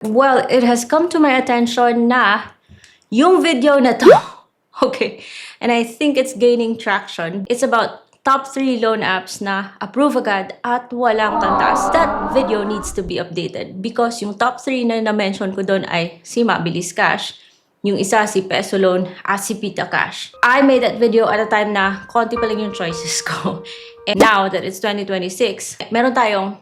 Well, it has come to my attention na yung video na to, okay, and I think it's gaining traction. It's about top 3 loan apps na approve agad at walang kantas. That video needs to be updated because yung top 3 na na-mention ko doon ay si Mabilis Cash, yung isa si Peso Loan at si Pita Cash. I made that video at a time na konti pa lang yung choices ko. And now that it's 2026, meron tayong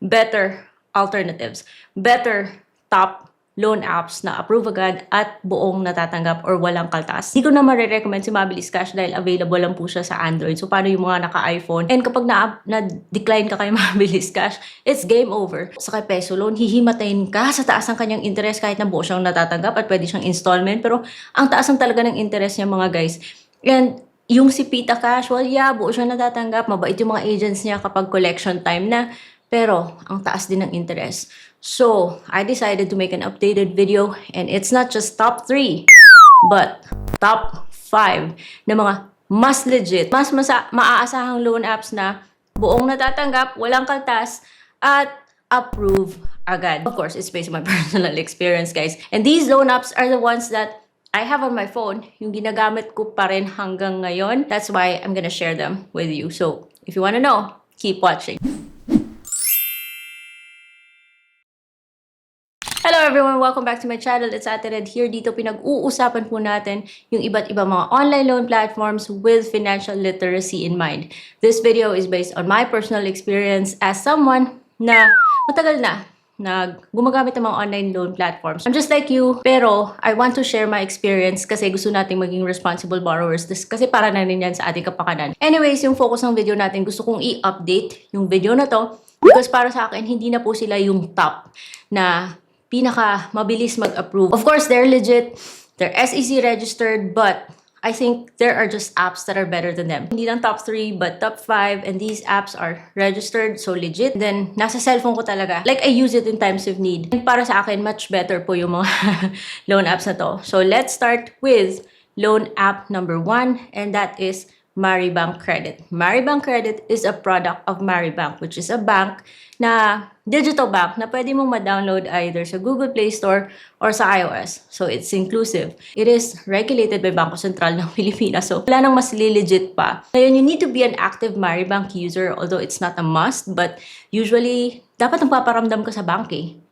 better alternatives, better top loan apps na approve agad at buong natatanggap or walang kaltas. Hindi ko na marirecommend si Mabilis Cash dahil available lang po siya sa Android. So, paano yung mga naka-iPhone? And kapag na-decline ka kay Mabilis Cash, it's game over. Sa kay Peso Loan, hihimatayin ka sa taas ng kanyang interest kahit na buo siyang natatanggap at pwede siyang installment. Pero ang taas ng talaga ng interest niya mga guys. And yung si Pita Cash, well, yeah, buo siyang natatanggap. Mabait yung mga agents niya kapag collection time na. Pero, ang taas din ng interest. So, I decided to make an updated video and it's not just top 3, but top 5 na mga mas legit, mas maaasahang loan apps na buong natatanggap, walang kaltas, at approve agad. Of course, it's based on my personal experience, guys. And these loan apps are the ones that I have on my phone. Yung ginagamit ko pa rin hanggang ngayon. That's why I'm gonna share them with you. So, if you wanna know, keep watching. Hello everyone! Welcome back to my channel. It's Ate Red here. Dito pinag-uusapan po natin yung iba't ibang mga online loan platforms with financial literacy in mind. This video is based on my personal experience as someone na matagal na gumagamit ng mga online loan platforms. I'm just like you, pero I want to share my experience kasi gusto nating maging responsible borrowers kasi para na rin yan sa ating kapakanan. Anyways, yung focus ng video natin, gusto kong i-update yung video na to because para sa akin, hindi na po sila yung top na pinaka mabilis mag-approve. Of course, they're legit, they're SEC registered, but I think there are just apps that are better than them. Hindi lang top 3, but top 5, and these apps are registered, so legit. Then, nasa cellphone ko talaga. Like, I use it in times of need. And para sa akin, much better po yung mga loan apps na to. So, let's start with loan app number 1, and that is Maribank Credit. Maribank Credit is a product of Maribank, which is a bank na digital bank na pwede mong ma-download either sa Google Play Store or sa iOS. So, it's inclusive. It is regulated by Bangko Sentral ng Pilipinas. So, wala nang mas legit pa. Ngayon, you need to be an active Maribank user, although it's not a must, but usually, dapat nagpaparamdam ka sa bank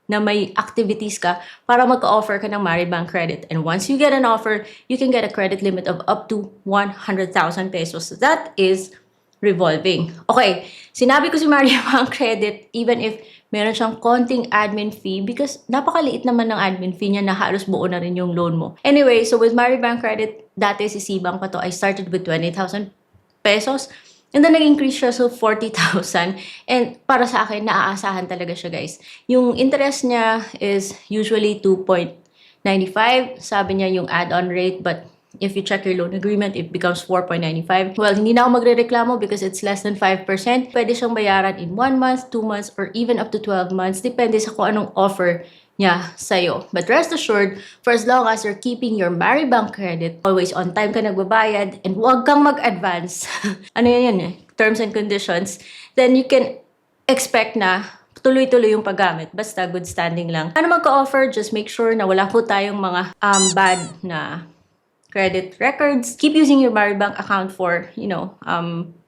na may activities ka para magka-offer ka ng Maribank Credit. And once you get an offer, you can get a credit limit of up to 100,000 pesos. So that is revolving. Okay, sinabi ko si Maribank Credit even if meron siyang konting admin fee because napakaliit naman ng admin fee niya na halos buo na rin yung loan mo. Anyway, so with Maribank Credit, dati si Cbank pa to, I started with 20,000 pesos. And then, nag-increase siya so 40,000. And para sa akin, naaasahan talaga siya, guys. Yung interest niya is usually 2.95. Sabi niya yung add-on rate. But if you check your loan agreement, it becomes 4.95. Well, hindi na ako magre-reklamo because it's less than 5%. Pwede siyang bayaran in 1 month, 2 months, or even up to 12 months. Depende sa kung anong offer niya sa'yo. But rest assured, for as long as you're keeping your Maribank Credit, always on time ka nagbabayad, and huwag kang mag-advance, ano yan terms and conditions, then you can expect na tuloy-tuloy yung paggamit. Basta good standing lang. Ano magka-offer, just make sure na wala po tayong mga bad na credit records. Keep using your Maribank account for,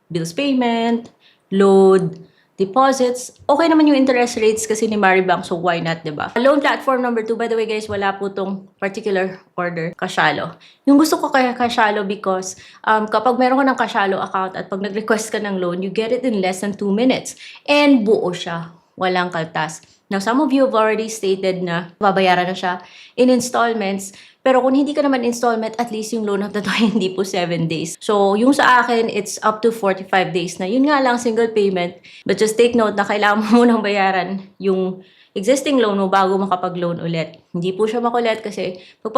bills payment, load, deposits. Okay naman yung interest rates kasi ni Maribank, so why not, diba? Loan platform number 2, by the way guys, wala po tong particular order, Kashalo. Yung gusto ko kaya Kashalo because kapag meron ka ng Kashalo account at pag nag-request ka ng loan, you get it in less than 2 minutes. And buo siya. Walang kaltas. Now, some of you have already stated na babayaran na siya in installments. Pero kung hindi ka naman installment, at least yung loan of the hindi po 7 days. So, yung sa akin, it's up to 45 days na. Yun nga lang, single payment. But just take note na kailangan mo munang bayaran yung existing loan mo bago makapag-loan ulit. Hindi po siya makulit kasi pag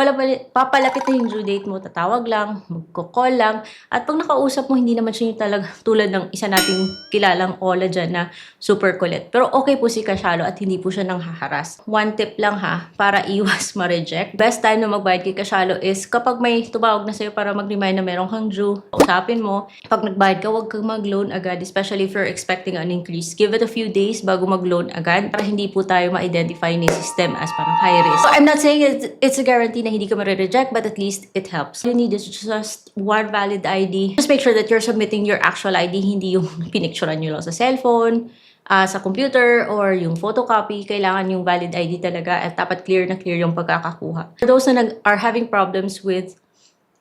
papalapit na yung due date mo, tatawag lang, magko-call lang, at pag nakausap mo, hindi naman siya yung talaga tulad ng isa nating kilalang Ola dyan na super kulit. Pero okay po si Kashalo at hindi po siya nang haharas. One tip lang ha, para iwas ma-reject. Best time na magbayad kay Kashalo is kapag may tumawag na sa'yo para mag-remind na meron kang due, usapin mo. Pag nagbayad ka, huwag kang mag-loan agad, especially if you're expecting an increase. Give it a few days bago mag-loan agad para hindi po tayo tayo ma-identify ni system as parang high risk. So I'm not saying it's a guarantee na hindi ka ma-reject, but at least it helps. You need is just one valid ID. Just make sure that you're submitting your actual ID, hindi yung pinicturean nyo lang sa cellphone, sa computer, or yung photocopy. Kailangan yung valid ID talaga at dapat clear na clear yung pagkakakuha. For those na are having problems with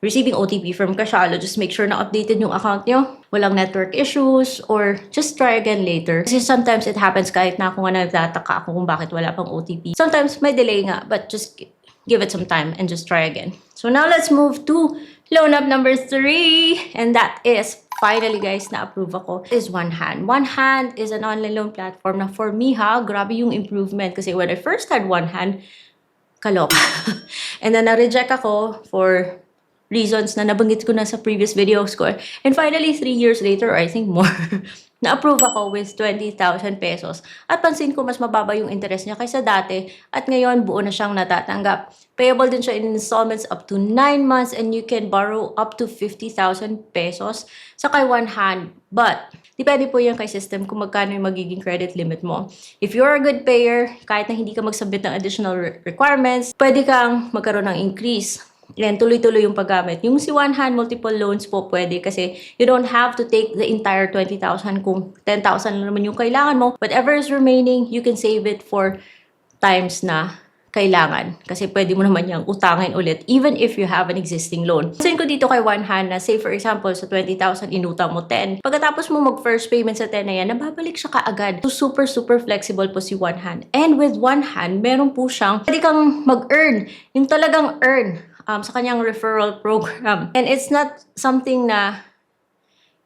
receiving OTP from Kashalo, just make sure na updated yung account nyo. Walang network issues, or just try again later. Kasi sometimes it happens kahit na ako nga nagtataka ako kung bakit wala pang OTP. Sometimes may delay nga, but just give it some time and just try again. So now let's move to loan up number 3. And that is, finally guys, na-approve ako, is OneHand. OneHand is an online loan platform na for me grabe yung improvement. Kasi when I first had OneHand, kalok. And then na-reject ako for reasons na nabanggit ko na sa previous videos ko. And finally, 3 years later, or I think more, na-approve ako with 20,000 pesos. At pansin ko, mas mababa yung interest niya kaysa dati. At ngayon, buo na siyang natatanggap. Payable din siya in installments up to 9 months, and you can borrow up to 50,000 pesos sa kay OneHand. But, depende po yan kay system kung magkano yung magiging credit limit mo. If you're a good payer, kahit na hindi ka mag-submit ng additional requirements, pwede kang magkaroon ng increase. And tuloy-tuloy yung paggamit. Yung si OneHand multiple loans po pwede kasi you don't have to take the entire 20,000 kung 10,000 lang naman yung kailangan mo. Whatever is remaining, you can save it for times na kailangan. Kasi pwede mo naman yung utangin ulit even if you have an existing loan. Sabihin ko dito kay OneHand na say for example sa 20,000 inutang mo 10. Pagkatapos mo mag first payment sa 10 na yan, nababalik siya kaagad. So super flexible po si OneHand. And with OneHand, meron po siyang pwede kang mag-earn. Yung talagang earn. Sa kanyang referral program. And it's not something na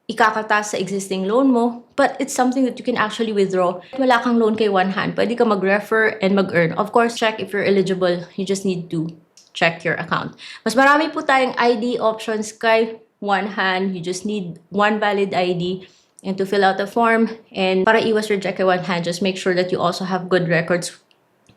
ikakatas sa existing loan mo, but it's something that you can actually withdraw. Wala kang loan kay OneHand, pwede ka mag-refer and mag-earn. Of course, check if you're eligible. You just need to check your account. Mas marami po tayong ID options kay OneHand. You just need one valid ID and to fill out the form. And para iwas reject kay OneHand, just make sure that you also have good records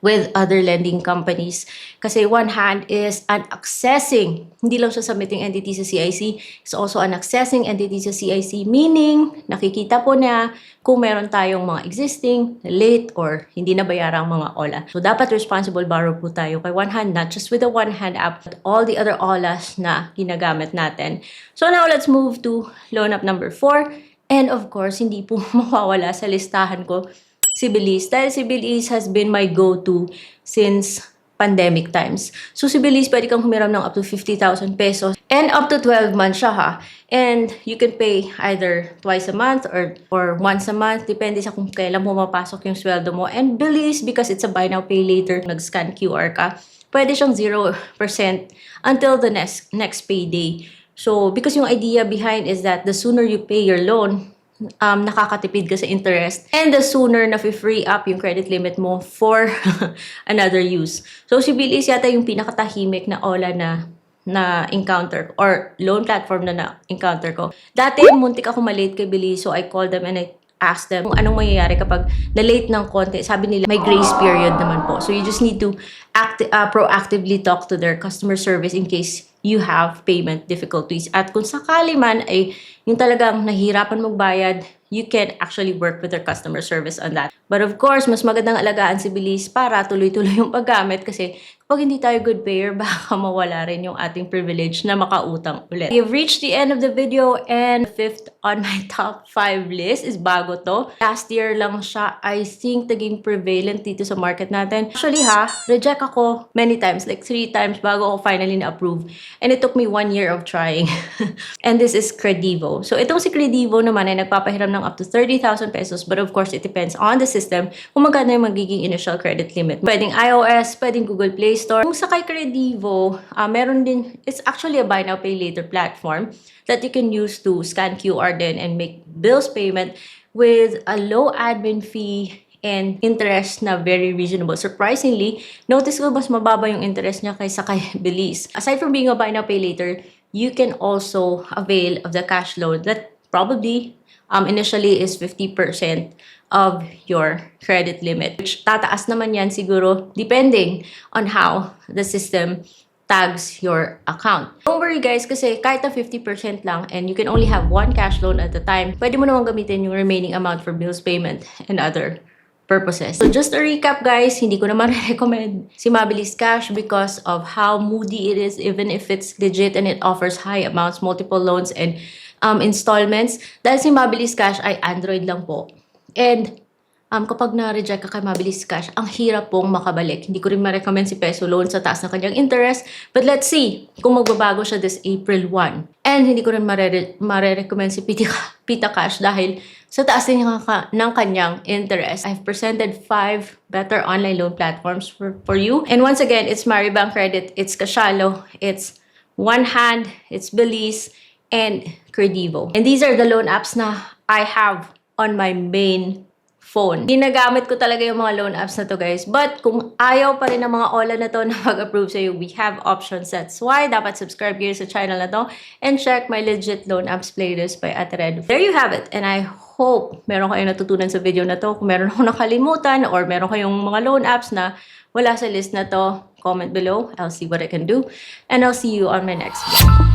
with other lending companies. Kasi OneHand is an accessing, hindi lang siya submitting entity sa CIC, it's also an accessing entity sa CIC, meaning nakikita po na kung meron tayong mga existing, late, or hindi nabayarang mga OLA. So dapat responsible borrower po tayo kay OneHand, not just with the OneHand app, but all the other OLAs na ginagamit natin. So now let's move to loan up number 4. And of course, hindi po mawawala sa listahan ko si Bilis. Dahil si Bilis has been my go-to since pandemic times. So si Bilis, pwede kang humiram ng up to 50,000 pesos and up to 12 months siya And you can pay either twice a month or once a month. Depende sa kung kailan mo mapasok yung sweldo mo. And Bilis, because it's a buy now, pay later, nag-scan QR ka, pwede siyang 0% until the next payday. So because yung idea behind is that the sooner you pay your loan, nakakatipid ka sa interest, and the sooner na free up yung credit limit mo for another use. So si Bilis yata yung pinakatahimik na OLA na encounter or loan platform na encounter ko. Dati muntik ako malate kay Bilis, so I called them and I asked them kung anong mangyayari kapag na-late ng konti. Sabi nila may grace period naman po. So you just need to proactively talk to their customer service in case you have payment difficulties. At kung sakali man ay yung talagang nahihirapan magbayad, you can actually work with their customer service on that. But of course, mas magandang alagaan si Bilis para tuloy-tuloy yung paggamit kasi kapag hindi tayo good payer, baka mawala rin yung ating privilege na makautang ulit. We have reached the end of the video, and 5th on my top 5 list is bago to. Last year lang siya, I think, naging prevalent dito sa market natin. Actually reject ako many times, like 3 times bago ako finally na-approve. And it took me 1 year of trying. And this is Credivo. So itong si Credivo naman ay nagpapahiram ng up to 30,000 pesos, but of course, it depends on the system kung magkano yung magiging initial credit limit. Pwedeng iOS, pwedeng Google Play Store. Kung sa kay Credivo, meron din, it's actually a buy now, pay later platform that you can use to scan QR din and make bills payment with a low admin fee and interest na very reasonable. Surprisingly, notice ko mas mababa yung interest niya kaysa kay Bilis. Aside from being a buy now, pay later, you can also avail of the cash loan that probably initially is 50% of your credit limit, which tataas naman yan siguro depending on how the system tags your account. Don't worry guys, kasi kahit na 50% lang and you can only have one cash loan at a time, pwede mo naman gamitin yung remaining amount for bills payment and other purposes. So just a recap guys, hindi ko naman recommend si Mabilis Cash because of how moody it is, even if it's legit and it offers high amounts, multiple loans, and installments. Dahil si Mabilis Cash ay Android lang po. And kapag na-reject ka kay Mabilis Cash, ang hirap pong makabalik. Hindi ko rin ma-recommend si Peso Loan sa taas ng kanyang interest. But let's see kung magbabago siya this April 1. And hindi ko rin ma-recommend si Pita Cash dahil sa taas din ng kanyang interest. I've presented 5 better online loan platforms for you. And once again, it's Maribank Credit, it's Casialo, it's One Hand, it's Belize, and Credivo. And these are the loan apps na I have on my main phone. Ginagamit ko talaga yung mga loan apps na to guys. But kung ayaw pa rin ng mga OLA na to na mag-approve sa'yo, we have options. That's why dapat subscribe kayo sa channel na to and check my legit loan apps playlist by Ate Red. There you have it. And I hope meron kayong natutunan sa video na to. Kung meron akong nakalimutan or meron kayong mga loan apps na wala sa list na to, comment below. I'll see what I can do. And I'll see you on my next video.